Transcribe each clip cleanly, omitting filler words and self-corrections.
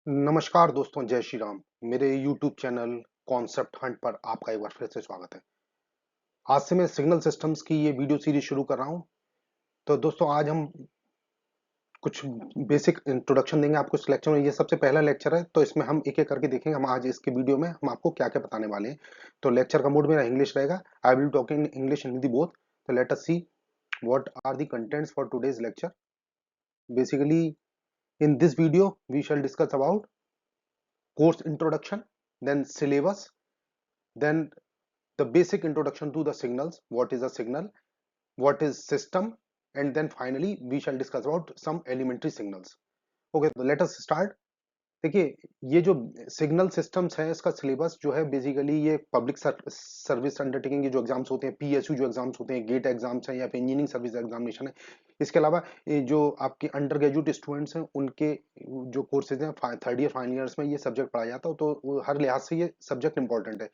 नमस्कार दोस्तों, जय श्री राम। मेरे YouTube चैनल कॉन्सेप्ट हंट पर आपका एक बार फिर से स्वागत है। आज से मैं सिग्नल सिस्टम्स की ये वीडियो सीरीज शुरू कर रहा हूँ। तो दोस्तों, आज हम कुछ बेसिक इंट्रोडक्शन देंगे आपको इस लेक्चर में। ये सबसे पहला लेक्चर है, तो इसमें हम एक एक करके देखेंगे। हम आज इसके वीडियो में हम आपको क्या क्या बताने वाले हैं। तो लेक्चर का मोड मेरा इंग्लिश रहेगा। I will talk in English and Hindi both. तो let us see what are the contents for today's lecture. Basically in this video we shall discuss about course introduction, then syllabus, then the basic introduction to the signals, what is a signal, what is system, and then finally we shall discuss about some elementary signals. Okay, so let us start. देखिए, ये जो signal systems है इसका syllabus जो है basically ये public service undertaking, ये जो एग्जाम्स होते हैं, पीएसयू जो एग्जाम्स होते हैं, गेट एग्जाम्स हैं या फिर इंजीनियरिंग सर्विस एग्जामिनेशन है। इसके अलावा ये जो आपके अंडर ग्रेजुएट स्टूडेंट्स हैं उनके जो कोर्सेज हैं थर्ड ईयर फाइनल ईयर्स में ये सब्जेक्ट पढ़ाया जाता है, तो हर लिहाज से ये सब्जेक्ट इंपॉर्टेंट है।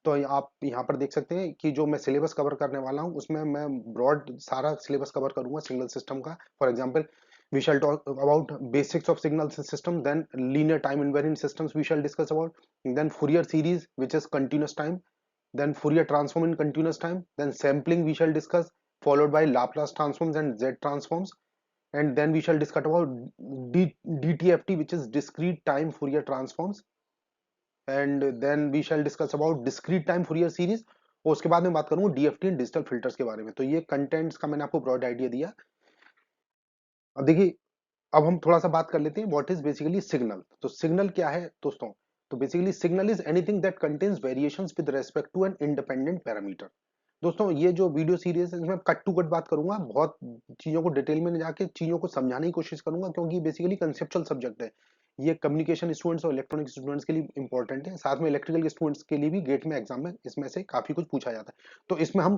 तो आप यहाँ पर देख सकते हैं कि जो मैं सिलेबस कवर करने वाला हूँ उसमें मैं ब्रॉड सारा सिलेबस कवर करूंगा सिग्नल सिस्टम का। For example, we shall talk about basics of signal system, then linear time invariant systems we shall discuss about, then Fourier series which is continuous time, then Fourier transform in continuous time, then sampling we shall discuss, followed by Laplace transforms and Z transforms, and then we shall discuss about DTFT which is discrete time Fourier transforms, and then we shall discuss about discrete time Fourier series. और उसके बाद में बात करूंगा DFT and digital filters के बारे में। तो ये कंटेंट्स का मैंने आपको ब्रॉड आइडिया दिया। अब देखिए, अब हम थोड़ा सा बात कर लेते हैं व्हाट इज बेसिकली सिग्नल। तो सिग्नल क्या है दोस्तों? तो basically signal is anything that contains variations with respect to an independent parameter. दोस्तों, ये जो वीडियो सीरीज है इसमें कट टू कट बात करूंगा, बहुत चीजों को डिटेल में जाके चीजों को समझाने की कोशिश करूंगा, क्योंकि बेसिकली कंसेप्चुअल सब्जेक्ट है। ये कम्युनिकेशन स्टूडेंट्स और इलेक्ट्रॉनिक स्टूडेंट्स के लिए इंपॉर्टेंट है, साथ में इलेक्ट्रिकल स्टूडेंट्स के लिए भी गेट में एग्जाम में इसमें से काफी कुछ पूछा जाता है। तो इसमें हम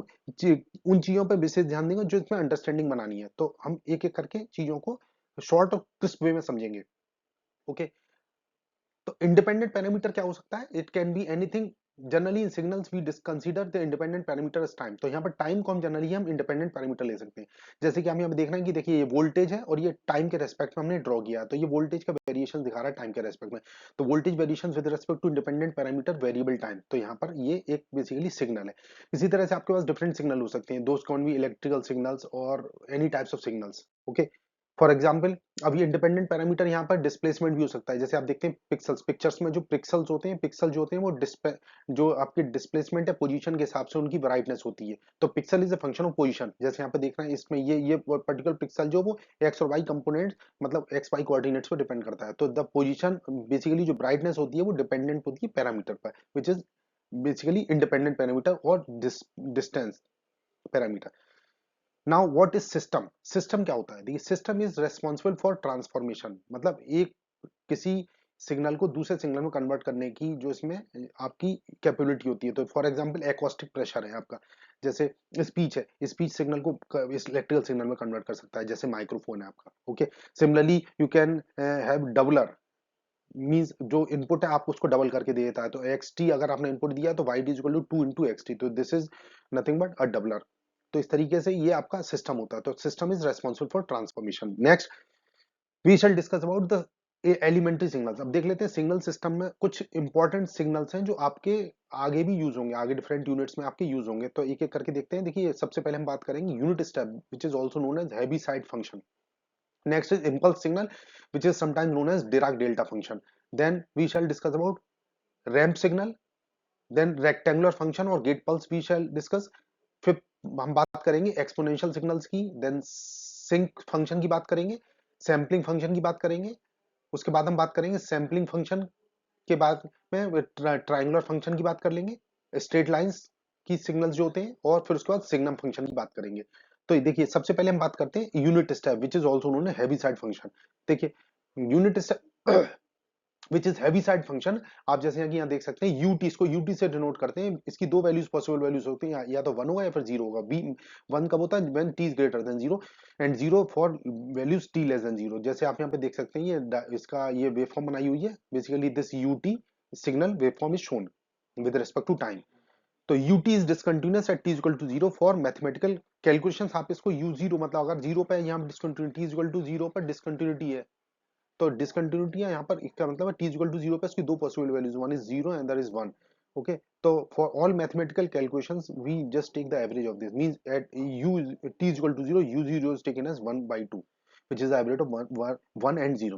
उन चीजों पर विशेष ध्यान देंगे जो इसमें अंडरस्टैंडिंग बनानी है। तो हम एक एक करके चीजों को शॉर्ट और क्रिस्प वे में समझेंगे। ओके, तो इंडिपेंडेंट पैरामीटर क्या हो सकता है? It can be anything. Generally in signals we consider the independent parameter as time. तो यहाँ पर टाइम को हम जनरली हम इंडिपेंडेंट पैरामीटर ले सकते हैं। जैसे कि हम यहाँ पे देख रहे हैं कि देखिए, ये वोल्टेज है और ये टाइम के रेस्पेक्ट में हमने ड्रॉ किया है, तो ये वोल्टेज का वेरिएशन दिखा रहा है टाइम के रेस्पेक्ट में। तो voltage variation with respect to independent parameter variable time, तो यहाँ पर ये एक बेसिकली सिग्नल है। इसी तरह से आपके पास डिफरेंट सिग्नल हो सकते हैं, दोस कैन बी इलेक्ट्रिकल सिग्नल्स और any types of signals. Okay, for example, अब ये इंडिपेंडेंट पैरामीटर यहाँ पर डिस्प्लेसमेंट भी हो सकता है। जैसे आप देखते हैं पिक्सल्स, पिक्चर्स में जो पिक्सल्स होते हैं, पिक्सल जो होते हैं वो जो आपके डिस्प्लेसमेंट है पोजीशन के हिसाब से उनकी ब्राइटनेस होती है। तो pixel is a function of position. जैसे यहाँ पे देख रहे हैं इसमें ये पर्टिकुलर पिक्सल जो वो एक्स और वाई कंपोनेंट, मतलब एक्स वाई कोऑर्डिनेट्स पर डिपेंड करता है। तो द पोजीशन बेसिकली जो ब्राइटनेस होती है वो डिपेंडेंट होती है पैरामीटर पर, which is basically independent parameter और distance parameter. Now what is system? System क्या होता है? देखिए, system is responsible for transformation, मतलब एक किसी सिग्नल को दूसरे सिग्नल में कन्वर्ट करने की जो इसमें आपकी कैपेबिलिटी होती है। तो फॉर एग्जांपल, एकॉस्टिक प्रेशर है आपका, जैसे स्पीच है, स्पीच सिग्नल को इस इलेक्ट्रिकल सिग्नल में कन्वर्ट कर सकता है, जैसे माइक्रोफोन है आपका। Okay, similarly you can have doubler, means जो इनपुट है आप उसको डबल करके दे देता है। तो एक्स टी अगर आपने इनपुट दिया है तो y d is equal to 2 into x t, तो this is nothing but a doubler. तो इस तरीके से ये आपका सिस्टम होता है। तो system is responsible for transformation. Next we shall discuss about the elementary signals. अब देख लेते हैं सिग्नल सिस्टम में कुछ इंपॉर्टेंट सिग्नल्स हैं जो आपके आगे भी यूज होंगे, आगे डिफरेंट यूनिट्स में आपके यूज होंगे। तो एक एक करके देखते हैं। देखिए, सबसे पहले हम बात करेंगे unit step which is also known as Heaviside function. Next is impulse signal, which is sometimes known as Dirac delta function. Then we shall discuss about ramp signal, then rectangular function और gate pulse we shall discuss. फिर हम बात करेंगे exponential signals की, then sink function की बात करेंगे, sampling function की बात करेंगे। उसके बाद हम बात करेंगे सैम्पलिंग फंक्शन के बाद में ट्रायंगुलर फंक्शन की बात कर लेंगे, स्ट्रेट लाइंस की सिग्नल्स जो होते हैं, और फिर उसके बाद सिग्नम फंक्शन की बात करेंगे। तो देखिए, सबसे पहले हम बात करते हैं unit step which is also known Heaviside function. देखिए, unit step which is Heaviside function, आप जैसे यहाँ यहाँ देख सकते हैं यूटी, इसको यूटी से डिनोट करते हैं। इसकी दो वैल्यूज पॉसिबल वैल्यूज होती हैं, या तो वन होगा या फिर जीरो होगा। बी वन कब होता है? When T is greater than zero, and zero for values T less than zero. जैसे आप यहाँ पे देख सकते हैं, इसका ये वेव फॉर्म बनाई हुई है। Basically this UT signal wave form is shown with respect to time. तो ut is discontinuous at t equal to zero for mathematical calculations. आप इसको u0 मतलब अगर जीरो पे यहाँ डिसकंटिन्यूटी इक्वल टू जीरो पर डिसकंटिन्यूटी है, तो डिसकंटिन्यूटी है यहाँ पर, इसका मतलब है टी इक्वल टू जीरो पे इसकी दो possible values, one is zero and other is one. Okay, तो for all mathematical calculations we just take the average of this, means at u t equal to zero, u zero is taken as 1/2 which is the average of 1 and 0.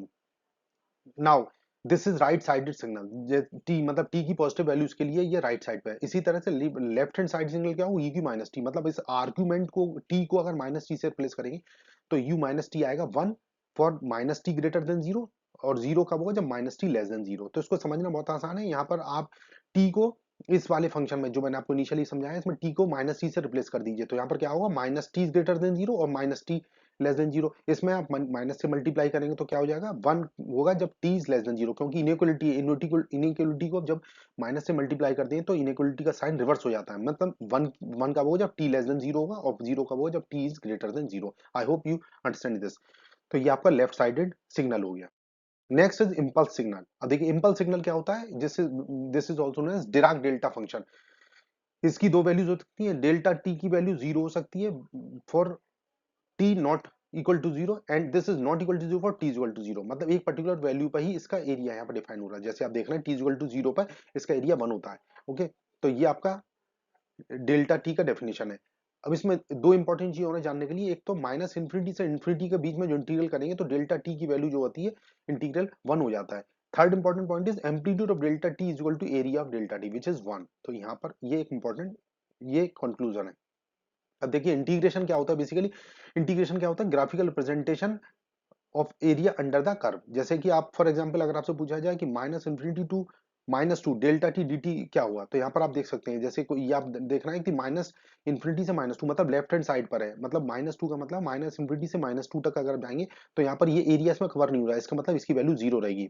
Now this is right sided signal, t मतलब t की positive values के लिए ये right side पे है। इसी तरह से लेफ्ट हैंड साइड सिग्नल क्या हो, यू की माइनस टी, मतलब इस आर्ग्यूमेंट को टी को अगर माइनस टी से रिप्लेस करेंगे तो यू माइनस टी आएगा 1 for minus t greater than zero, और जीरो कब होगा, जब minus t less than zero. तो इसको समझना बहुत आसान है। यहाँ पर आप टी को इस वाले फंक्शन में जो मैंने आपको इनिशियली समझाया, इसमें टी को माइनस टी से रिप्लेस कर दीजिए, तो यहाँ पर क्या होगा, minus t greater than zero और minus t less than zero. इसमें आप माइनस से मल्टीप्लाई करेंगे तो क्या हो जाएगा, वन होगा जब T is less than zero, क्योंकि इनइक्वलिटी इनइक्वलिटी को जब माइनस से मल्टीप्लाई करते हैं तो इनइक्वलिटी का साइन रिवर्स हो जाता है, मतलब वन वन कब होगा, जब टी लेस देन जीरो होगा, और जीरो कब होगा, जब T is greater than zero. I hope you understand this. तो ये आपका लेफ्ट साइडेड सिग्नल हो गया। Next is impulse signal. अब देखिए इंपल्स सिग्नल क्या होता है, this is also known as Dirac delta function. इसकी दो वैल्यूज हो सकती है, डेल्टा टी की वैल्यू जीरो हो सकती है for T not equal to zero, and this is not equal to zero for T equal to zero, मतलब एक पर्टिकुलर वैल्यू पर ही इसका एरिया यहाँ पर डिफाइन हो रहा है। जैसे आप देख रहे हैं टी इक्वल टू जीरो पर इसका एरिया 1 होता है। ओके, तो ये आपका डेल्टा टी का डेफिनेशन है। अब इसमें दो इंपॉर्टेंट चीज होने जानने के लिए, एक तो माइनस इन्फिनिटी से इन्फिनिटी के बीच में जो इंटीग्रल करेंगे तो डेल्टा टी की वैल्यू जो होती है इंटीग्रल 1 हो जाता है। Third important point is amplitude of delta T is equal to area of delta T which is 1। तो यहाँ पर ये एक इंपॉर्टेंट ये कंक्लूजन है। अब देखिए इंटीग्रेशन क्या होता है, बेसिकली इंटीग्रेशन क्या होता है, graphical representation of area under the curve. जैसे कि आप फॉर एग्जांपल अगर आपसे पूछा जाए कि minus infinity to minus two delta T D T क्या हुआ, तो यहाँ पर आप देख सकते हैं, जैसे कोई ये आप देख रहे हैं कि माइनस इन्फिनिटी से माइनस टू मतलब लेफ्ट हैंड साइड पर है, मतलब माइनस टू का मतलब माइनस इन्फिनिटी से माइनस टू तक अगर जाएंगे तो यहाँ पर ये एरिया इसमें कवर नहीं हो रहा है, इसका मतलब इसकी वैल्यू जीरो रहेगी।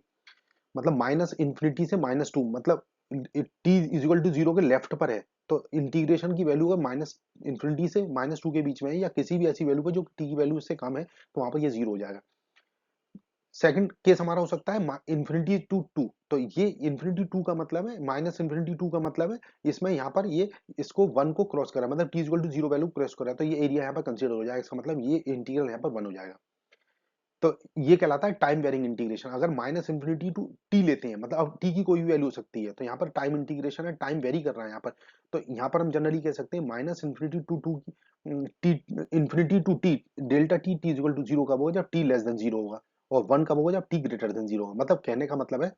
मतलब माइनस इन्फिनिटी से माइनस टू मतलब T is equal to zero के लेफ्ट पर है, तो इंटीग्रेशन की वैल्यू अगर माइनस इन्फिनिटी से माइनस टू के बीच में है या किसी भी ऐसी वैल्यू पर जो टी की वैल्यू इससे कम है, तो वहां पर ये जीरो हो जाएगा। सेकंड केस हमारा हो सकता है इन्फिनिटी टू टू, तो ये इन्फिनिटी टू का मतलब है, माइनस इन्फिनिटी टू का मतलब है इसमें यहाँ पर ये इसको वन को क्रॉस करा, मतलब T equal to zero value cross करा, तो ये एरिया यहाँ पर कंसीडर हो जाएगा, इसका मतलब ये इंटीग्रल यहाँ पर वन हो जाएगा। तो ये कहलाता है टाइम वेरिंग इंटीग्रेशन। अगर माइनस इन्फिनिटी टू टी लेते हैं, मतलब अब टी की कोई भी वैल्यू हो सकती है, तो यहाँ पर टाइम इंटीग्रेशन है, टाइम वेरी कर रहा है यहाँ पर। तो यहाँ पर हम जनरली कह सकते हैं minus infinity to to T infinity to T delta T T equal to zero कब होगा, जब टी लेस देन जीरो होगा, और वन कब होगा, जब टी ग्रेटर देन जीरो होगा। मतलब कहने का मतलब है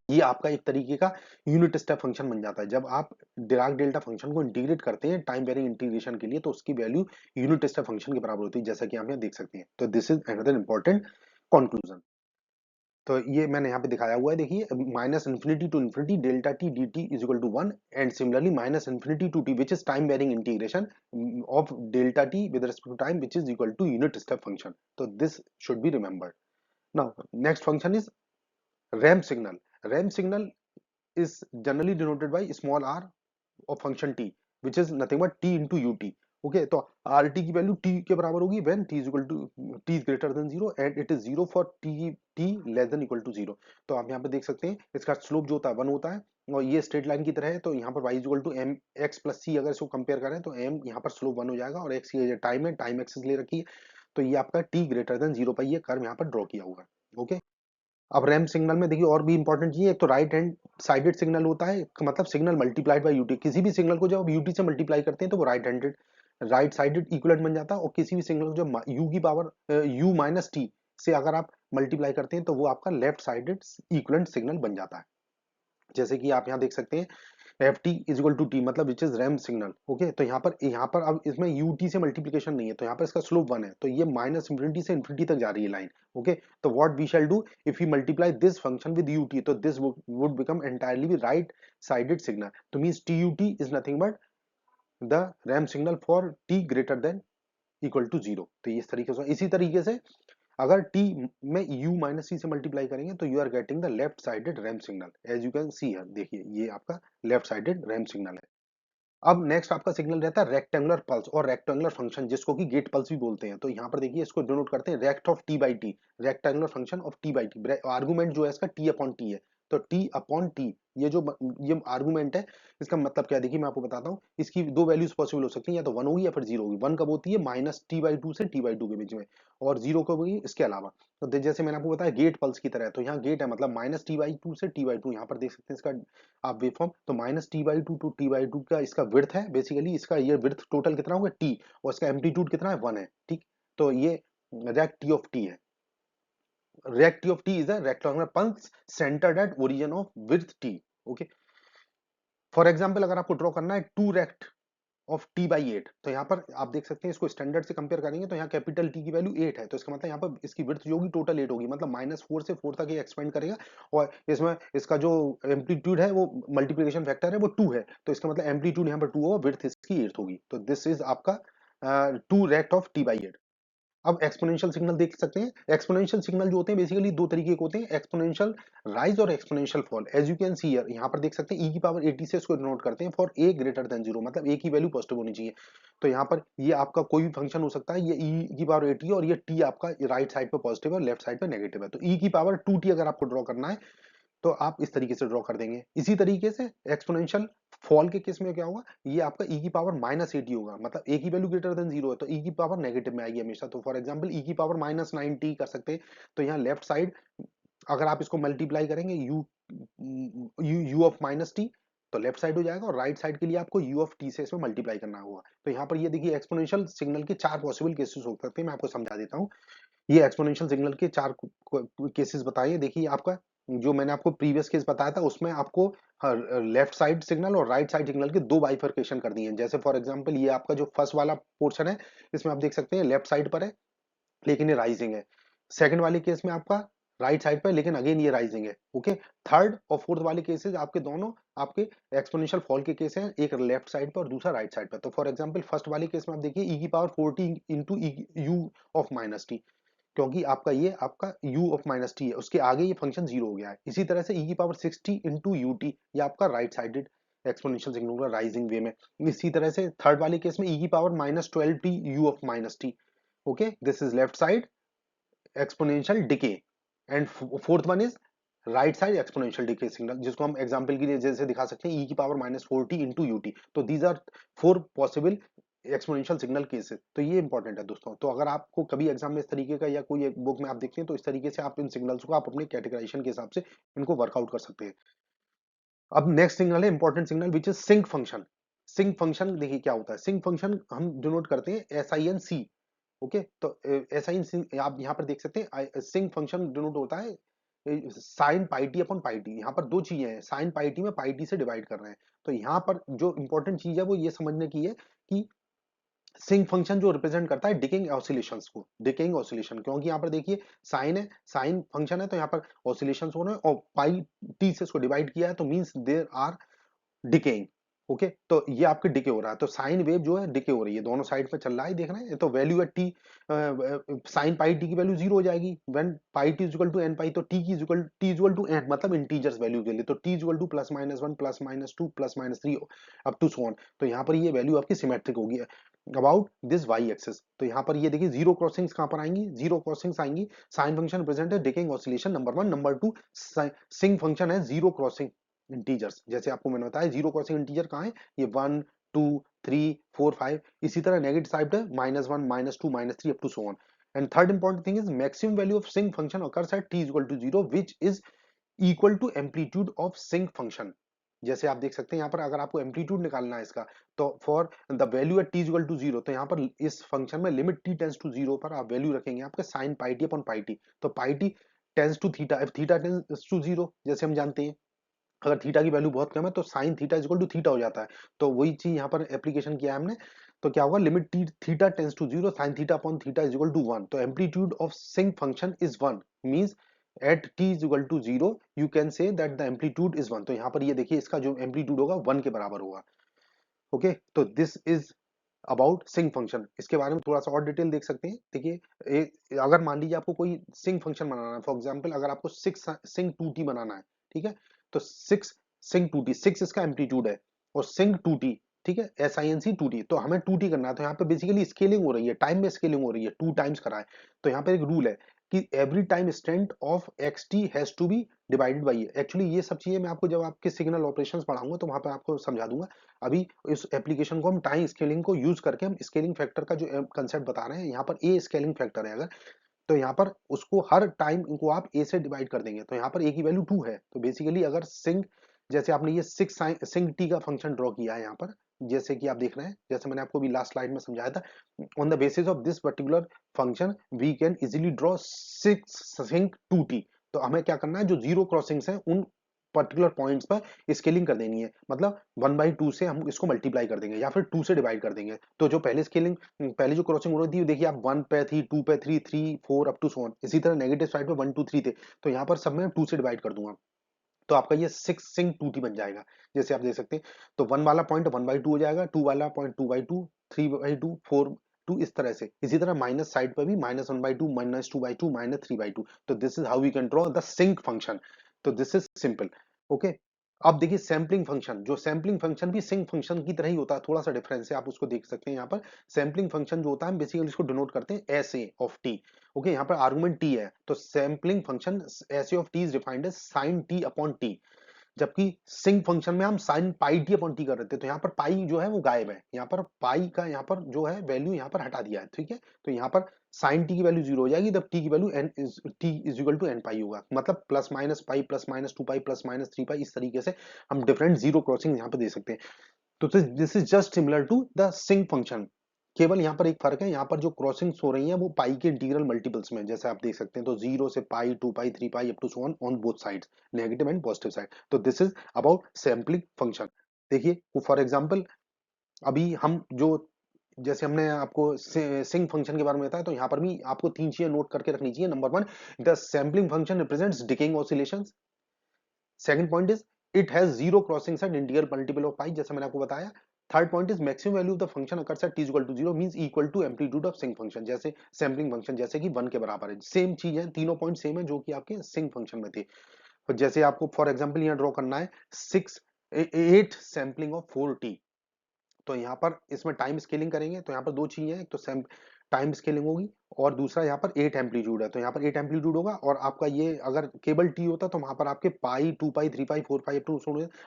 ये आपका एक तरीके का यूनिट स्टेप फंक्शन बन जाता है। जब आप डिराक डेल्टा फंक्शन को इंटीग्रेट करते हैं टाइम वेरिंग इंटीग्रेशन के लिए, तो उसकी वैल्यू यूनिट स्टेप फंक्शन के बराबर होती है, जैसा कि आप यहाँ देख सकते हैं। तो this is another important conclusion. तो ये मैंने यहाँ पे दिखाया हुआ है, देखिए minus infinity to infinity delta T D t is equal to one, and similarly minus infinity to t which is time varying integration of delta t with respect to time which is equal to unit step function. तो this should be remembered. Now next function is ramp signal. Ramp signal is generally denoted by small r of function t which is nothing but t into ut। Okay, तो rt की value t के बराबर होगी when t is equal to t is greater than zero and it is zero for t less than equal to zero। तो आप यहाँ पे देख सकते हैं इसका स्लोप जो होता है 1 होता है, और ये स्ट्रेट लाइन की तरह है, तो यहाँ पर y is equal to m x plus c अगर इसको कंपेयर करें तो m यहाँ पर स्लोप 1 हो जाएगा, और x की टाइम है, टाइम एक्सिस ले रखी है, तो ये आपका t ग्रेटर देन जीरो पर ये कर्व यहाँ पर ड्रॉ किया होगा। ओके, अब रैंप सिग्नल में देखिए और भी इंपॉर्टेंट चीज है, एक तो राइट हैंड साइडेड सिग्नल होता है, मतलब सिग्नल मल्टीप्लाइड बाय यूटी। किसी भी सिग्नल को जब आप यूटी से मल्टीप्लाई करते हैं तो वो राइट साइडेड इक्विवेलेंट बन जाता है, और किसी भी सिग्नल को जब यू की पावर यू माइनस टी से अगर आप मल्टीप्लाई करते हैं तो वो आपका लेफ्ट साइडेड इक्विवेलेंट सिग्नल बन जाता है। जैसे कि आप यहाँ देख सकते हैं f t is equal to t मतलब which is ramp signal. Okay, तो यहाँ पर अब इसमें यू टी से मल्टीप्लीकेशन नहीं है, तो यहाँ पर इसका स्लोप 1 है, तो ये माइनस इंफिनिटी से इंफिनिटी तक जा रही है लाइन। ओके, तो what we shall do if you multiply this function with u t, तो this would become entirely with right sided signal, तो means t u t is nothing but the ramp signal for t greater than equal to zero. तो इस तरीके से, इसी तरीके से अगर t में u माइनस सी से मल्टीप्लाई करेंगे तो you are getting the left sided ramp signal as you can see here. देखिए ये आपका लेफ्ट साइडेड रैम सिग्नल है। अब नेक्स्ट आपका सिग्नल रहता है रेक्टेंगुलर पल्स और रेक्टेंगुलर फंक्शन, जिसको कि गेट पल्स भी बोलते हैं। तो यहाँ पर देखिए इसको डिनोट करते हैं rect of T by T, rectangular function of T by T. Argument जो है इसका टी अपॉन टी है, तो टी अपॉन टी ये आर्गुमेंट है, इसका मतलब क्या है देखिए मैं आपको बताता हूँ। इसकी दो वैल्यूज पॉसिबल हो सकती हैं, या तो 1 होगी या फिर 0 होगी। 1 कब होती है, -t/2 से t/2 के बीच में, और 0 कब होगी इसके अलावा। तो जैसे मैंने आपको बताया गेट पल्स की तरह है, तो यहाँ गेट है मतलब -t/2 से t/2, यहाँ पर देख सकते हैं इसका आप वेवफॉर्म। तो -t/2 टू t/2 का इसका विड्थ है बेसिकली, इसका ये विड्थ टोटल कितना होगा t, और इसका एम्पलीट्यूड कितना है 1 है, ठीक। तो ये रेक्ट टी ऑफ टी है। Rect of T is a rectangular pulse centered at origin of width T. Okay. For example अगर आपको ड्रॉ करना है 2 रेक्ट ऑफ t/8, तो यहाँ पर आप देख सकते हैं, इसको स्टैंडर्ड से कंपेयर करेंगे तो यहाँ कैपिटल T की वैल्यू 8 है, तो इसका मतलब यहाँ पर इसकी विड्थ जो होगी टोटल 8 होगी, मतलब -4 से 4 तक ये एक्सपेंड करेगा, और इसमें इसका जो एम्पलीट्यूड है वो मल्टीप्लिकेशन फैक्टर है वो 2 है, तो इसका मतलब एम्पलीट्यूड यहाँ पर 2 होगा, विड्थ इसकी 8 होगी। तो दिस इज आपका 2 रेक्ट ऑफ t/8। अब एक्सपोनेंशियल सिग्नल देख सकते हैं। एक्सपोनेंशियल सिग्नल जो होते हैं बेसिकली दो तरीके के होते हैं, एक्सपोनेंशियल राइज और exponential fall. As you can see here, यहाँ पर देख सकते हैं e⁻80 से इसको डिनोट करते हैं फॉर a ग्रेटर देन 0, मतलब a की वैल्यू पॉजिटिव होनी चाहिए। तो यहाँ पर ये आपका कोई भी फंक्शन हो सकता है, ये e⁻80 और ये t आपका राइट साइड पे पॉजिटिव है, लेफ्ट साइड पे नेगेटिव है। तो e⁻2t अगर आपको ड्रॉ करना है तो आप इस तरीके से ड्रॉ कर देंगे। इसी तरीके से एक्सपोनेंशियल फॉल के केस में क्या होगा, ये आपका e⁻−80 होगा, मतलब a की वैल्यू ग्रेटर देन 0 है तो e की पावर नेगेटिव में आएगी हमेशा। तो फॉर एग्जांपल e⁻−9t कर सकते हैं। तो यहाँ लेफ्ट साइड अगर आप इसको मल्टीप्लाई करेंगे u ऑफ -t, तो लेफ्ट साइड हो जाएगा, और राइट साइड के लिए आपको u ऑफ t से इसमें मल्टीप्लाई करना होगा। तो यहाँ पर ये देखिए एक्सपोनेंशियल सिग्नल के 4 पॉसिबल केसेस हो सकते हैं, मैं आपको समझा देता हूँ। ये एक्सपोनेंशियल सिग्नल के 4 केसेस बताइए। देखिए आपका जो मैंने आपको प्रीवियस केस बताया था उसमें आपको लेफ्ट साइड सिग्नल और राइट साइड सिग्नल के दो बाइफर्केशन कर दिए हैं। जैसे फॉर एग्जांपल ये आपका जो फर्स्ट वाला पोर्शन है, इसमें आप देख सकते हैं लेफ्ट साइड पर है लेकिन ये राइजिंग है। सेकंड वाले केस में आपका राइट साइड पर, लेकिन अगेन ये राइजिंग है। ओके, थर्ड और फोर्थ वाले केसेस आपके दोनों आपके एक्सपोनेंशियल फॉल के केस हैं, एक लेफ्ट साइड पर और दूसरा राइट साइड पर। तो फॉर एग्जांपल फर्स्ट वाले केस में आप देखिए e⁻40 into u of -t, क्योंकि आपका ये आपका u ऑफ -t है, उसके आगे ये फंक्शन 0 हो गया है। इसी तरह से e⁻60 इंटू ut, ये आपका राइट साइडेड एक्सपोनेंशियल सिग्नल होगा राइजिंग वे में। इसी तरह से थर्ड वाले केस में e⁻−12t u of -t। Okay, this is left side exponential decay, and fourth one is right side exponential decay signal, जिसको हम एग्जांपल के लिए जैसे दिखा सकते हैं e⁻−40 इंटू ut। तो these are 4 possible exponential signal cases. तो ये इंपॉर्टेंट है दोस्तों। तो अगर आपको कभी एग्जाम में इस तरीके का या कोई एक बुक में आप देखते हैं तो इस तरीके से आप इन सिग्नल्स को आप अपने कैटेगराइजेशन के हिसाब से इनको वर्कआउट कर सकते हैं। अब नेक्स्ट सिग्नल है important signal which is sinc function. Sinc function देखिए क्या होता है। सिंक फंक्शन हम डिनोट करते हैं SINC। ओके, तो SINC आप यहाँ पर देख सकते हैं, सिंक फंक्शन डिनोट होता है sign pi T upon pi T. यहाँ पर दो चीजें हैं, साइन पाई टी में पाई टी से डिवाइड कर रहे हैं। तो यहाँ पर जो इंपॉर्टेंट चीज है वो ये समझने की है कि सिंक फंक्शन जो रिप्रेजेंट करता है डिकेइंग ऑसिलेशंस को, डिकेइंग ऑसिलेशन, क्योंकि यहाँ पर देखिए साइन है, साइन फंक्शन है, तो यहाँ पर ऑसिलेशंस हो रहे हैं, और पाई टी से इसको डिवाइड किया है तो means there are decaying. Okay, तो ये आपके डिके हो रहा है, तो साइन वेव जो है डिके हो रही है, दोनों साइड पे चल रहा है, देख रहे हैं। तो value at t, sine pi t की वैल्यू 0 हो जाएगी when pi t is equal to n pi. तो टी इक्वल टू एन मतलब इंटीजर्स वैल्यू के लिए, तो t equal to +-1 +-2 +-3 up to so on. तो यहाँ पर ये वैल्यू आपकी सिमेट्रिक होगी अबाउट दिस वाई एक्सिस। तो यहाँ पर ये देखिए जीरो क्रॉसिंग्स कहाँ पर आएंगी, जीरो क्रॉसिंग्स आएंगी। साइन फंक्शन प्रेजेंट है decaying oscillation number 1, number 2 sinc function है जीरो क्रॉसिंग इंटीजर्स। जैसे आपको मैंने बताया जीरो क्रॉसिंग इंटीजर कहाँ है, ये 1 2 3 4 5। इसी तरह नेगेटिव साइड है -1 -2 -3 up to so on. And third important thing is maximum value of sinc function occurs at t equal to 0 which is equal to amplitude of sync function। जैसे आप देख सकते हैं यहाँ पर अगर आपको एम्पलीट्यूड निकालना है इसका, तो for the value at t equal to 0, तो यहाँ पर इस फंक्शन में लिमिट t टेंस टू 0 पर आप वैल्यू रखेंगे आपके sine pi T upon pi t. तो pi t tends to theta, if theta tends to 0 जैसे हम जानते हैं, अगर थीटा की वैल्यू बहुत कम है तो sine theta equal to theta हो जाता है। तो वही चीज यहाँ पर एप्लीकेशन किया है हमने। तो क्या होगा, limit T theta tends to 0 sine theta upon theta is equal to 1। तो amplitude of sinc function is 1 means at t is equal to 0 you can say that the amplitude is 1। तो यहाँ पर ये देखिए इसका जो एम्पलीट्यूड होगा 1 के बराबर होगा। ओके, तो this is about sinc function. इसके बारे में थोड़ा सा और डिटेल देख सकते हैं। देखिए अगर मान लीजिए आपको कोई सिंक फंक्शन बनाना है, फॉर एग्जांपल अगर आपको 6 सिंक 2t बनाना है, ठीक है, तो 6 सिंक 2t, 6 इसका एम्पलीट्यूड है, और सिंक 2t, ठीक है, SINC 2t, तो हमें 2t करना है। तो यहाँ पे बेसिकली स्केलिंग हो रही है, टाइम में स्केलिंग हो रही है, 2 टाइम्स करा है। तो यहाँ पे एक रूल है, कि every time instant of X T has to be divided by. Actually ये सब चीजें मैं आपको जब आपके सिग्नल ऑपरेशंस पढ़ाऊंगा तो वहां पर आपको समझा दूंगा। अभी इस एप्लीकेशन को हम टाइम स्केलिंग को यूज करके हम स्केलिंग फैक्टर का जो कंसेप्ट बता रहे हैं, यहाँ पर ए स्केलिंग फैक्टर है अगर, तो यहाँ पर उसको हर टाइम इनको आप ए से डिवाइड कर देंगे, तो यहाँ पर ए की वैल्यू 2 है। तो बेसिकली अगर सिंक, जैसे आपने ये सिंक टी का फंक्शन ड्रॉ किया है यहाँ पर, जैसे कि आप देख रहे हैं, जैसे मैंने आपको भी लास्ट स्लाइड में समझाया था, on the basis of this particular function we can easily draw 6 sinc 2 T. तो हमें क्या करना है, जो जीरो क्रॉसिंग्स हैं उन पर्टिकुलर पॉइंट्स पर स्केलिंग कर देनी है, मतलब 1/2 से हम इसको मल्टीप्लाई कर देंगे या फिर 2 से डिवाइड कर देंगे। तो जो पहले स्केलिंग, पहले जो क्रॉसिंग हो रही थी देखिए आप 1 पे थी, 2 पे थी, 3 4 अप टू सो ऑन, इसी तरह नेगेटिव साइड पे 1 2 3 थे, तो यहाँ पर सब में 2 से डिवाइड कर दूंगा, तो आपका ये 6 सिंक 2 टी बन जाएगा। जैसे आप देख सकते हैं, तो 1 वाला पॉइंट 1/2 हो जाएगा, 2 वाला पॉइंट 2/2, 3/2, 4/2, इस तरह से। इसी तरह माइनस साइड पर भी -1/2, -2/2, -3/2। तो this is how we can draw the sinc function. तो दिस इज सिंपल। ओके, अब देखिए सैम्पलिंग फंक्शन, जो सैम्पलिंग फंक्शन भी सिंक फंक्शन की तरह ही होता है, थोड़ा सा डिफरेंस है, आप उसको देख सकते हैं यहाँ पर। सैम्पलिंग फंक्शन जो होता है, हम बेसिकली इसको डिनोट करते हैं S A of T. Okay, यहाँ पर आर्गुमेंट टी है, तो sampling function S A of T is defined as sine T upon T. जबकि सिंक फंक्शन में हम sine pi T upon T कर रहे थे, तो यहाँ पर पाई जो है वो गायब है, यहाँ पर पाई का यहाँ पर जो है वैल्यू यहाँ पर हटा दिया है, ठीक है। तो यहाँ पर साइन टी की वैल्यू 0 हो जाएगी, तब टी की value n is t is equal to n pi होगा, मतलब +-पाई +-2 पाई +-3 पाई, इस तरीके से हम डिफरेंट जीरो क्रॉसिंग यहाँ पे दे सकते हैं। तो this is just similar to the sinc function. केवल यहाँ पर एक फर्क है, यहाँ पर जो क्रॉसिंग्स हो रही हैं वो पाई के इंटीग्रल मल्टीपल्स में, जैसे आप देख सकते हैं, तो 0 से pi 2 pi 3 pi up to so on both sides, negative and positive side. तो this is about sampling function. देखिए फॉर एग्जांपल, अभी हम जो, जैसे हमने आपको सिंक फंक्शन के बारे में बताया, तो यहाँ पर भी आपको 3 चीजें नोट करके रखनी चाहिए। Number 1, the sampling function represents decaying oscillations. Second point is it has zero crossings at integral multiple of pi, जैसे मैंने आपको बताया। Third point is maximum value of the function occurs at t equal to 0 means equal to amplitude of sinc function, जैसे sampling function जैसे कि 1 के बराबर है। सेम चीज है, तीनों पॉइंट सेम है जो कि आपके सिंक फंक्शन में थे। तो जैसे आपको फॉर एग्जांपल यहाँ ड्रॉ करना है 8 सैम्पलिंग ऑफ 4t, तो यहाँ पर इसमें टाइम स्केलिंग करेंगे, तो यहाँ पर दो चीजें हैं, एक तो टाइम स्केलिंग होगी और दूसरा यहाँ पर 8 एम्पलीट्यूड है, तो यहाँ पर 8 एम्पलीट्यूड होगा। और आपका ये अगर केबल टी होता तो वहां पर आपके पाई 2 pi 3 pi 4 pi up to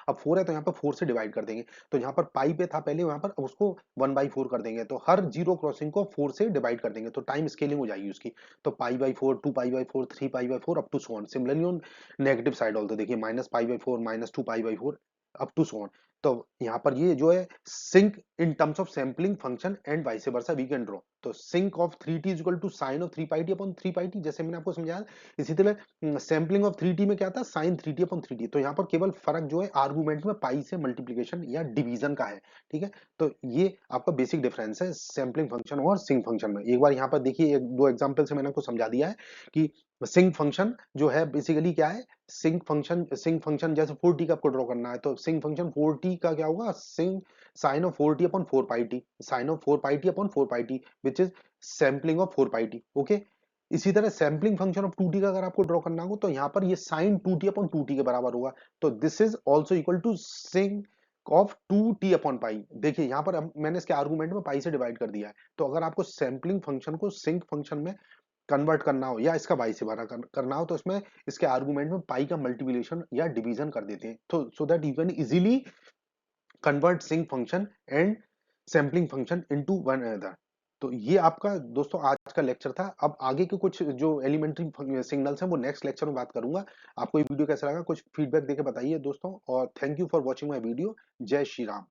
अब 4 है, तो यहाँ पर 4 से डिवाइड कर देंगे। तो यहाँ पर पाई पे था पहले, वहां पर उसको 1/4 कर देंगे, तो हर जीरो क्रॉसिंग को 4 से डिवाइड कर देंगे, तो टाइम स्केलिंग हो जाएगी उसकी। तो पाई/4, 2 पाई/4, 3 पाई/4 up to so on. Similarly on negative side also देखिए, -पाई/4, -2 पाई/4 अप टू सो ऑन। तो यहाँ पर ये जो है sinc in terms of sampling function and vice versa we can draw. तो sinc of 3t is equal to sine of 3 pi T upon 3 pi t, जैसे मैंने आपको समझाया। इसी तरह सैम्पलिंग ऑफ 3t में क्या था, साइन 3t अपॉन 3t। तो यहाँ पर केवल फर्क जो है आर्गुमेंट में पाई से मल्टीप्लीकेशन या डिवीजन का है, ठीक है। तो ये आपका बेसिक डिफरेंस है सैम्पलिंग फंक्शन और सिंक फंक्शन में। एक बार यहाँ पर देखिए, एक दो एग्जाम्पल से मैंने आपको समझा दिया है कि सिंक फंक्शन जो है बेसिकली क्या है। सिंक फंक्शन जैसे 4t का आपको ड्रॉ करना है, तो सिंक फंक्शन 4t का क्या होगा, sinc sine of 4t upon 4 pi T, sine of 4 pi T upon 4 pi T which is sampling of 4 pi T. Okay, इसी तरह सैम्पलिंग फंक्शन ऑफ 2t का अगर आपको ड्रॉ करना हो, तो यहाँ पर ये साइन 2t अपॉन 2t के बराबर होगा। तो this is also equal to sinc of 2t upon pi. देखिए यहाँ पर मैंने इसके आर्गुमेंट में पाई से डिवाइड कर दिया है। तो अगर आपको सैम्पलिंग फंक्शन को सिंक फंक्शन में कन्वर्ट करना हो या इसका बाई से भरा करना हो, तो इसमें इसके आर्गुमेंट में पाई का मल्टीप्लिकेशन या डिवीजन कर देते हैं, तो so that you can easily convert sinc function and sampling function into one another. तो ये आपका दोस्तों आज का लेक्चर था। अब आगे के कुछ जो एलिमेंट्री सिग्नल्स हैं वो नेक्स्ट लेक्चर में बात करूंगा। आपको ये वीडियो कैसा लगा, कुछ फीडबैक देके बताइए दोस्तों, और thank you for watching my video. जय श्री राम।